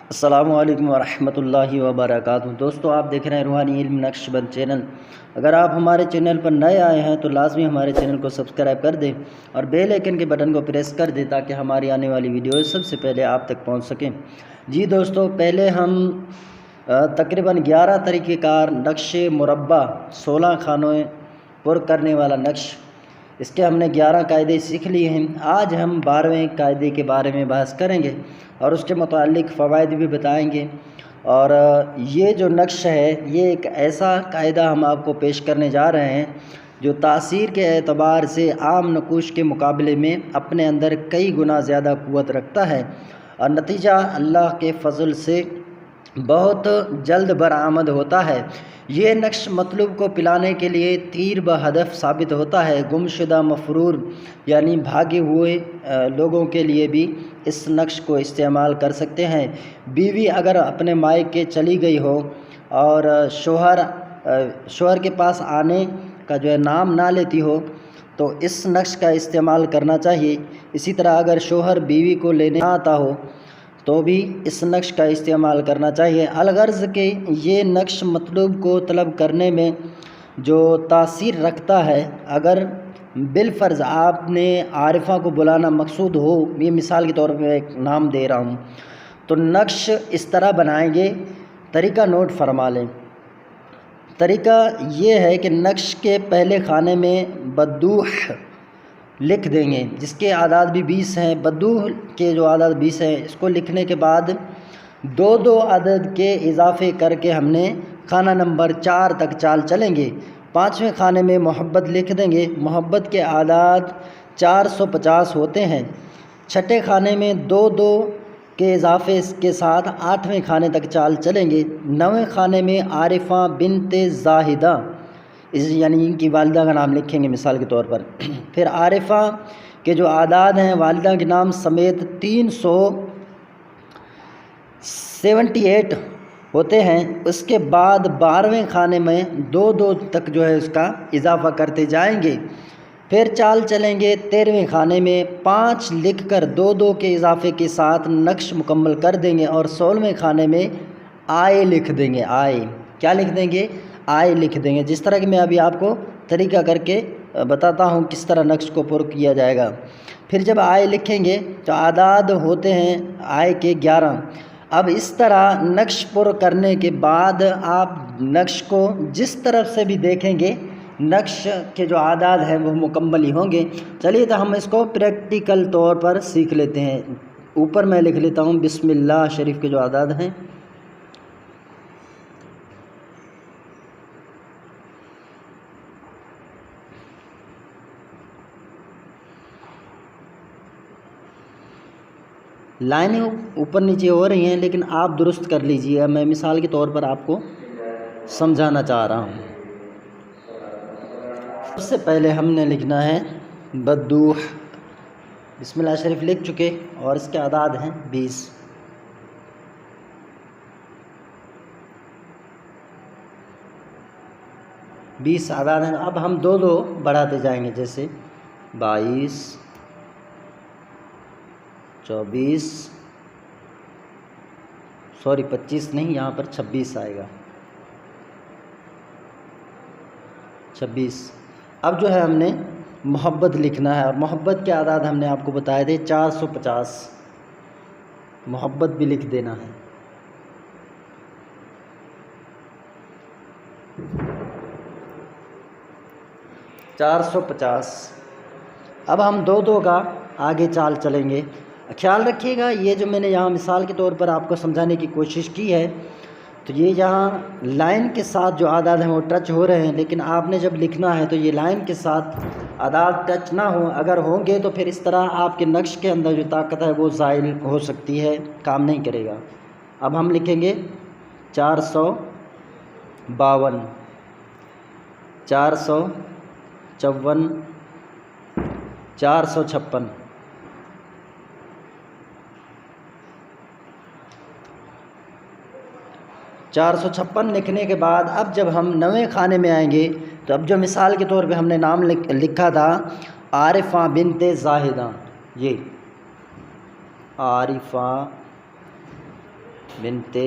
السلام علیکم ورحمۃ اللہ وبرکاتہ۔ دوستو، آپ دیکھ رہے ہیں روحانی علم نقش بند چینل۔ اگر آپ ہمارے چینل پر نئے آئے ہیں تو لازمی ہمارے چینل کو سبسکرائب کر دیں اور بیل آئیکن کے بٹن کو پریس کر دیں تاکہ ہماری آنے والی ویڈیوز سب سے پہلے آپ تک پہنچ سکیں۔ جی دوستو، پہلے ہم تقریباً 11 طریقہ کار نقش مربع 16 خانوں پر کرنے والا نقش، اس کے ہم نے 11 قاعدے سیکھ لیے ہیں۔ آج ہم 12ویں قاعدے کے بارے میں بحث کریں گے اور اس کے متعلق فوائد بھی بتائیں گے۔ اور یہ جو نقش ہے، یہ ایک ایسا قاعدہ ہم آپ کو پیش کرنے جا رہے ہیں جو تاثیر کے اعتبار سے عام نقوش کے مقابلے میں اپنے اندر کئی گنا زیادہ قوت رکھتا ہے اور نتیجہ اللہ کے فضل سے بہت جلد برآمد ہوتا ہے۔ یہ نقش مطلوب کو پلانے کے لیے تیر بہدف ثابت ہوتا ہے۔ گمشدہ مفرور یعنی بھاگے ہوئے لوگوں کے لیے بھی اس نقش کو استعمال کر سکتے ہیں۔ بیوی اگر اپنے مائکے چلی گئی ہو اور شوہر کے پاس آنے کا نام نہ لیتی ہو تو اس نقش کا استعمال کرنا چاہیے۔ اسی طرح اگر شوہر بیوی کو لینے نہ آتا ہو تو بھی اس نقش کا استعمال کرنا چاہیے۔ الغرض کہ یہ نقش مطلوب کو طلب کرنے میں جو تاثیر رکھتا ہے، اگر بالفرض آپ نے عارفہ کو بلانا مقصود ہو، یہ مثال کے طور پہ ایک نام دے رہا ہوں، تو نقش اس طرح بنائیں گے۔ طریقہ نوٹ فرما لیں۔ طریقہ یہ ہے کہ نقش کے پہلے خانے میں بدوح لکھ دیں گے، جس کے اعداد بھی 20 ہیں۔ بدوح کے جو اعداد 20 ہیں، اس کو لکھنے کے بعد دو عدد کے اضافے کر کے ہم نے خانہ نمبر 4 تک چال چلیں گے۔ 5ویں خانے میں محبت لکھ دیں گے۔ محبت کے اعداد 450 ہوتے ہیں۔ 6ٹھے خانے میں 2 کے اضافے کے ساتھ 8ویں خانے تک چال چلیں گے۔ 9ویں خانے میں عارفہ بنت زاہدہ، یعنی ان کی والدہ کا نام لکھیں گے مثال کے طور پر۔ پھر عارفہ کے جو اعداد ہیں والدہ کے نام سمیت 378 ہوتے ہیں۔ اس کے بعد 12ویں خانے میں 2 تک اس کا اضافہ کرتے جائیں گے۔ پھر چال چلیں گے 13ویں خانے میں 5 لکھ کر 2 کے اضافے کے ساتھ نقش مکمل کر دیں گے اور 16ویں خانے میں آئے لکھ دیں گے۔ آئے کیا لکھ دیں گے؟ آئے لکھ دیں گے۔ جس طرح کہ میں ابھی آپ کو طریقہ کر کے بتاتا ہوں کس طرح نقش کو پر کیا جائے گا۔ پھر جب آئے لکھیں گے تو اعداد ہوتے ہیں آئے کے 11۔ اب اس طرح نقش پر کرنے کے بعد آپ نقش کو جس طرف سے بھی دیکھیں گے، نقش کے جو اعداد ہیں وہ مکمل ہی ہوں گے۔ چلیے تو ہم اس کو پریکٹیکل طور پر سیکھ لیتے ہیں۔ اوپر میں لکھ لیتا ہوں بسم اللہ شریف کے جو اعداد ہیں۔ لائنیں اوپر نیچے ہو رہی ہیں لیکن آپ درست کر لیجیے، میں مثال کے طور پر آپ کو سمجھانا چاہ رہا ہوں۔ سب سے پہلے ہم نے لکھنا ہے بدوح۔ بسم اللہ شریف لکھ چکے اور اس کے اعداد ہیں 20۔ اعداد ہیں۔ اب ہم 2 بڑھاتے جائیں گے، جیسے 22، 24، 25 نہیں، یہاں پر 26 آئے گا۔ 26۔ اب ہم نے محبت لکھنا ہے اور محبت کے اعداد ہم نے آپ کو بتائے تھے 450۔ محبت بھی لکھ دینا ہے۔ اب ہم 2 کا آگے چال چلیں گے۔ خیال رکھیے گا، یہ جو میں نے یہاں مثال کے طور پر آپ کو سمجھانے کی کوشش کی ہے تو یہ یہاں لائن کے ساتھ جو اعداد ہیں وہ ٹچ ہو رہے ہیں، لیکن آپ نے جب لکھنا ہے تو یہ لائن کے ساتھ اعداد ٹچ نہ ہوں۔ اگر ہوں گے تو پھر اس طرح آپ کے نقش کے اندر جو طاقت ہے وہ زائل ہو سکتی ہے، کام نہیں کرے گا۔ اب ہم لکھیں گے 452، 454، 456۔ 456 لکھنے کے بعد اب جب ہم 9ویں خانے میں آئیں گے تو اب جو مثال کے طور پہ ہم نے نام لکھا تھا عارفہ بنت زاہدہ، یہ عارفہ بنت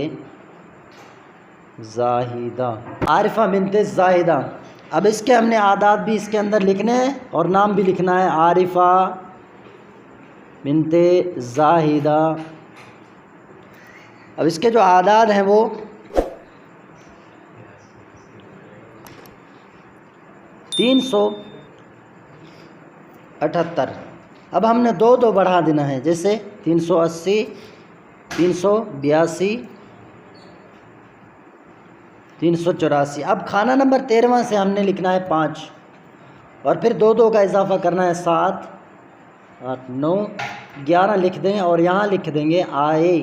زاہدہ، عارفہ بنت زاہدہ۔ اب اس کے ہم نے اعداد بھی اس کے اندر لکھنے ہیں اور نام بھی لکھنا ہے، عارفہ بنت زاہدہ۔ اب اس کے جو اعداد ہیں وہ 378۔ اب ہم نے دو دو بڑھا دینا ہے، جیسے 380، 382، 384۔ اب خانہ نمبر 13واں سے ہم نے لکھنا ہے 5، اور پھر دو دو کا اضافہ کرنا ہے، 7، 8، 9، 11 لکھ دیں اور یہاں لکھ دیں گے آئے۔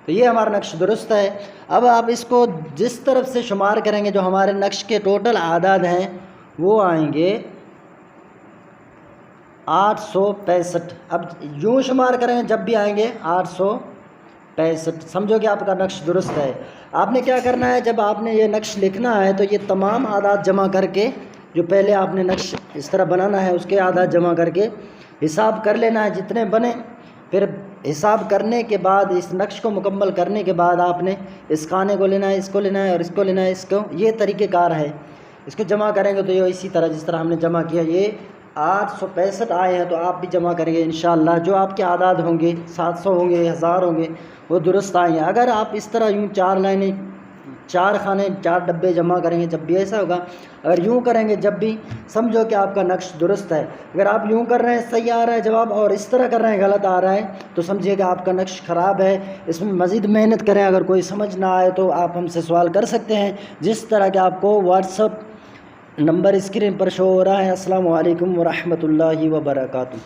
تو یہ ہمارا نقش درست ہے۔ اب آپ اس کو جس طرف سے شمار کریں گے، جو ہمارے نقش کے ٹوٹل اعداد ہیں وہ آئیں گے 865۔ اب یوں شمار کریں گے جب بھی آئیں گے 865، سمجھو کہ آپ کا نقش درست ہے۔ آپ نے کیا کرنا ہے، جب آپ نے یہ نقش لکھنا ہے تو یہ تمام اعداد جمع کر کے، جو پہلے آپ نے نقش اس طرح بنانا ہے اس کے اعداد جمع کر کے حساب کر لینا ہے جتنے بنے۔ پھر حساب کرنے کے بعد، اس نقش کو مکمل کرنے کے بعد آپ نے اس خانے کو لینا ہے، اس کو لینا ہے اور اس کو لینا ہے، اس کو، یہ طریقہ کار ہے۔ اس کو جمع کریں گے تو یہ اسی طرح جس طرح ہم نے جمع کیا، یہ 865 آئے ہیں، تو آپ بھی جمع کریں گے انشاءاللہ جو آپ کے اعداد ہوں گے، 700 ہوں گے، 1000 ہوں گے، وہ درست آئیں گے۔ اگر آپ اس طرح یوں 4 لائنیں، 4 خانے، 4 ڈبے جمع کریں گے جب بھی ایسا ہوگا، اگر یوں کریں گے جب بھی، سمجھو کہ آپ کا نقش درست ہے۔ اگر آپ یوں کر رہے ہیں صحیح آ رہا ہے جواب، اور اس طرح کر رہے ہیں غلط آ رہا ہے، تو سمجھیے کہ آپ کا نقش خراب ہے۔ اس میں مزید محنت کریں، اگر کوئی سمجھ نہ آئے تو آپ ہم سے سوال کر سکتے ہیں، جس طرح کہ آپ کو واٹس ایپ نمبر اسکرین پر شو ہو رہا ہے۔ السلام علیکم ورحمۃ اللہ وبرکاتہ۔